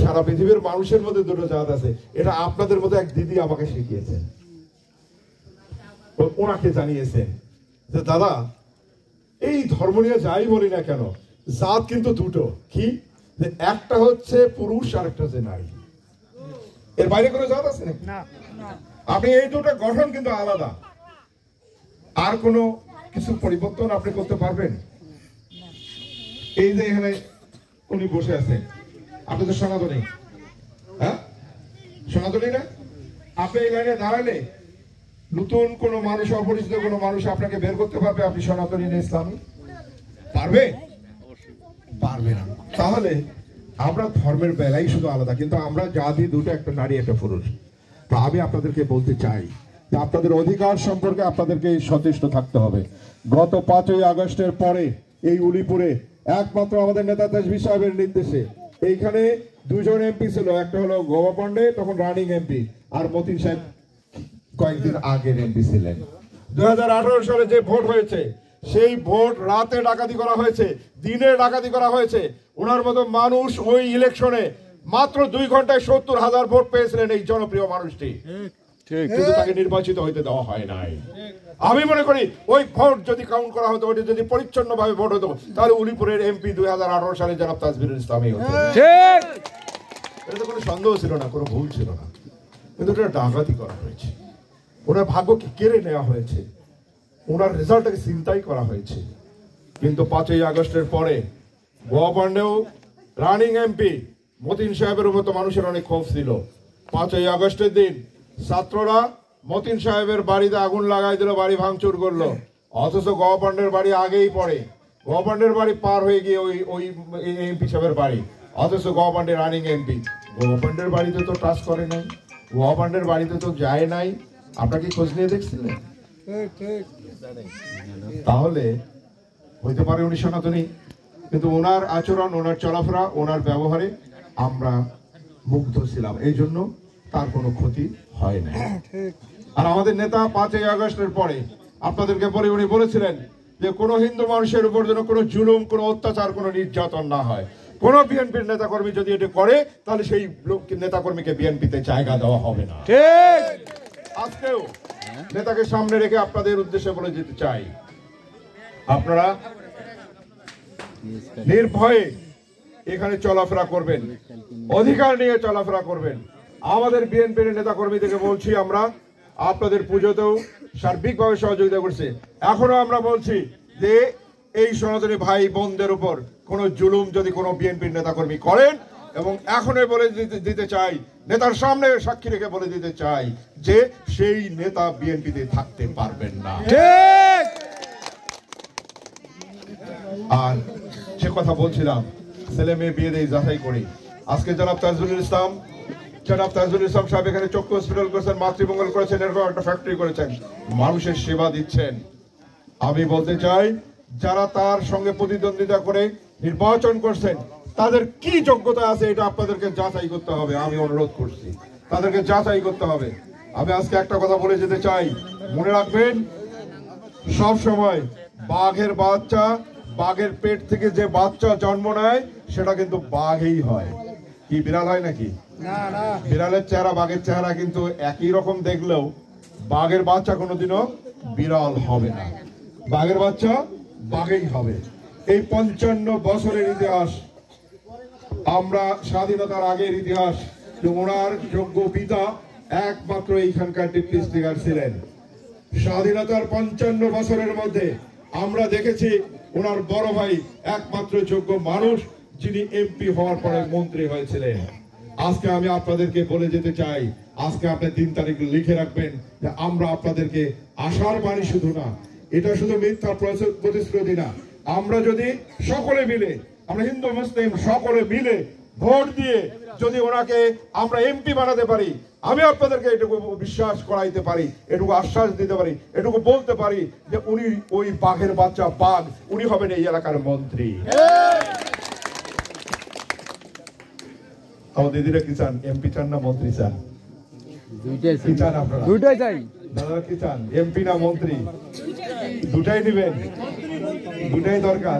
সারা পৃথিবীর মানুষের মধ্যে দুটো জাত আছে, এটা আপনাদের মধ্যে এক দিদি আমাকে শিখিয়েছেন, ওনাকে জানিয়েছেন যে দাদা এই ধর্ম নিয়ে যাই বলি না কেন, জাত কিন্তু দুটো, কি একটা হচ্ছে পুরুষ আর একটা হচ্ছে নারী, এর বাইরে কোনো জাত আছে না। আপনি এই দুটো গঠন কিন্তু আলাদা, আর কোনো কিছু পরিবর্তন আপনি করতে পারবেন? এই যে এখানে উনি বসে আছেন, আপনি তো সনাতনী, হ্যাঁ সনাতনী না? আপনি এই লাইনে দাঁড়ালে নতুন কোন মানুষ, অপরিচিত কোন মানুষ আপনাকে বের করতে পারবে আপনি সনাতনী না ইসলামী? পারবে? পারবে না। তাহলে আমরা ধর্মের বেলাই শুধু আলাদা, কিন্তু আমরা জাতি দুটো, একটা নারী একটা পুরুষ। তো আমি আপনাদেরকে বলতে চাই যে আপনাদের অধিকার সম্পর্কে আপনাদেরকে সচেষ্ট থাকতে হবে। গত 5ই আগস্টের পরে এই উলিপুরে একমাত্র আমাদের নেতা তাজবি সাহেবের নির্দেশে এইখানে দুজন এমপি ছিল, একটা হলো গোবা পান্ডে তখন রানিং এমপি, আর মতিন সাহেব কয়েকদিন আগের এমপি ছিলেন। 2018 সালে যে ভোট হয়েছে সেই ভোট রাতে ডাকাতি করা হয়েছে, দিনে ডাকাতি করা হয়েছে। ওনার মতো মানুষ ওই ইলেকশনে মাত্র 2 ঘন্টায় 70,000 ভোট পেয়েছিলেন এই জনপ্রিয় মানুষটি, কিন্তু তাকে নির্বাচিত হইতে দেওয়া হয় নাই। আমি মনে করি ওই ভোট যদি কাউন্ট করা হতো, ওটা যদি পরিচ্ছন্ন ভাবে ভোট হতো, তাহলে উলিপুরের এমপি 2018 সালে জনাব তাজবিরুল ইসলামই হতো। এটা কোনো সন্দেহ ছিল না, কোনো ভুল ছিল না, কিন্তু এটা ডাকাতি করা হয়েছে। ওনার ভাগ্যকে কেড়ে নেওয়া হয়েছে, ওনার রেজাল্টটাকে চিন্তাই করা হয়েছে। কিন্তু 5ই আগস্টের পরে গোয়া পান্ডেও রানিং এমপি, মতিন সাহেবের উপর তো মানুষের অনেক ক্ষোভ ছিল। 5ই আগস্টের দিন ছাত্ররা মতিন সাহেবের বাড়িতে আগুন লাগাই দিল, বাড়ি ভাঙচুর করলো, অথচ গোয়া পান্ডের বাড়ি আগেই পড়ে, গোয়া পান্ডের বাড়ি পার হয়ে গিয়ে ওই এমপি সাহেবের বাড়ি, অথচ গোয়া পান্ডে রানিং এমপি গোয়া পান্ডের বাড়িতে তো টাচ করে নাই, গোয়া পান্ডের বাড়িতে তো যায় নাই। আপনাকে খোঁজ নিয়ে দেখছিলেন? তাহলে হইতে পারে উনি সনাতনী, কিন্তু ওনার আচরণ, ওনার চলাফেরা, ওনার ব্যবহারে আমরা মুগ্ধ ছিলাম, এই জন্য তার কোনো ক্ষতি হয় না। আর আমাদের নেতা 5ই আগস্টের পরে আপনাদেরকে বলে উনি বলেছিলেন যে কোনো হিন্দু মানুষের উপর যেন কোনো জুলুম, কোনো অত্যাচার, কোনো নির্যাতন না হয়। কোন বিএনপির নেতাকর্মী যদি এটা করে তাহলে সেই নেতাকর্মীকে বিএনপিতে জায়গা দেওয়া হবে না। ঠিক আজকেও নেতাকে সামনে রেখে আপনাদের উদ্দেশ্যে বলে যেতে চাই, আপনারা নির্ভয়ে এখানে চলাফেরা করবেন, অধিকার নিয়ে চলাফেরা করবেন। আমাদের বিএনপির নেতা কর্মীদেরকে বলছি, আমরা আপনাদের পুজোতেও সার্বিকভাবে সহযোগিতা করছি। এখনো আমরা বলছি যে এই সনাতনী ভাই বোনদের উপর কোনো জুলুম যদি কোনো বিএনপির নেতা কর্মী করেন, এবং এখনই বলে দিতে চাই, নেতার সামনে সাক্ষী রেখে বলে দিতে চাই যে সেই নেতা বিএনপিতে থাকতে পারবেন না। ঠিক। আর সে কথা বলছিলাম, ছেলে মেয়ে বিয়ে দিয়ে যাচাই করি। আজকে জনাব তাজুল ইসলাম সাহেব এখানে চক্ষু হসপিটাল করেছেন, মাতৃমঙ্গল করেছেন, এরকম একটা ফ্যাক্টরি করেছেন, মানুষের সেবা দিচ্ছেন। আমি বলতে চাই, যারা তার সঙ্গে প্রতিদ্বন্দ্বিতা করে নির্বাচন করছেন তাদের কি যোগ্যতা আছে এটা আপনাদেরকে যাচাই করতে হবে। আমি অনুরোধ করছি, তাদেরকে যাচাই করতে হবে। আমি আজকে একটা কথা বলে যেতে চাই, মনে রাখবেন সব সময় বাঘের বাচ্চা, বাঘের পেট থেকে যে বাচ্চা জন্ম নেয় সেটা কিন্তু বাঘই হয়, কি বিড়াল হয় নাকি? বিড়ালের চেহারা বাঘের চেহারা কিন্তু একই রকম দেখলেও বাঘের বাচ্চা কোনোদিনও বিড়াল হবে না, বাঘের বাচ্চা বাঘেই হবে। এই 55 বছরের ইতিহাস, আমরা স্বাধীনতার আগের ইতিহাস, ওনার যোগ্য পিতা একমাত্র এইখানকার ডিপ্টি স্পিকার ছিলেন। স্বাধীনতার 55 বছরের মধ্যে আমরা দেখেছি ওনার বড় ভাই একমাত্র যোগ্য মানুষ যিনি এমপি হওয়ার পরে মন্ত্রী হয়েছিলেন। আজকে আমি আপনাদেরকে বলে যেতে চাই, আজকে আপনি 3 তারিখ লিখে রাখবেন যে আমরা আপনাদেরকে আশার বাণী শুধু না, এটা শুধু মিথ্যা প্রতিশ্রুতি না, আমরা যদি সকলে মিলে, আমরা হিন্দু মুসলিম সকলে মিলে ভোট দিয়ে যদি ওনাকে আমরা এমপি বানাতে পারি, আমি আপনাদেরকে এটুকু বিশ্বাস করাইতে পারি, এটুকু আশ্বাস দিতে পারি, এটুকু বলতে পারি যে উনি ওই বাঘের বাচ্চা বাঘ, উনি হবেন এই এলাকার মন্ত্রী। আমার দিদিরা কি চান, এমপি চান না মন্ত্রী চান? কি চান আপনারা? দুইটাই চাই। দাদা কি চান, এমপি না মন্ত্রী? দুটাই নেবেন, দুটাই দরকার।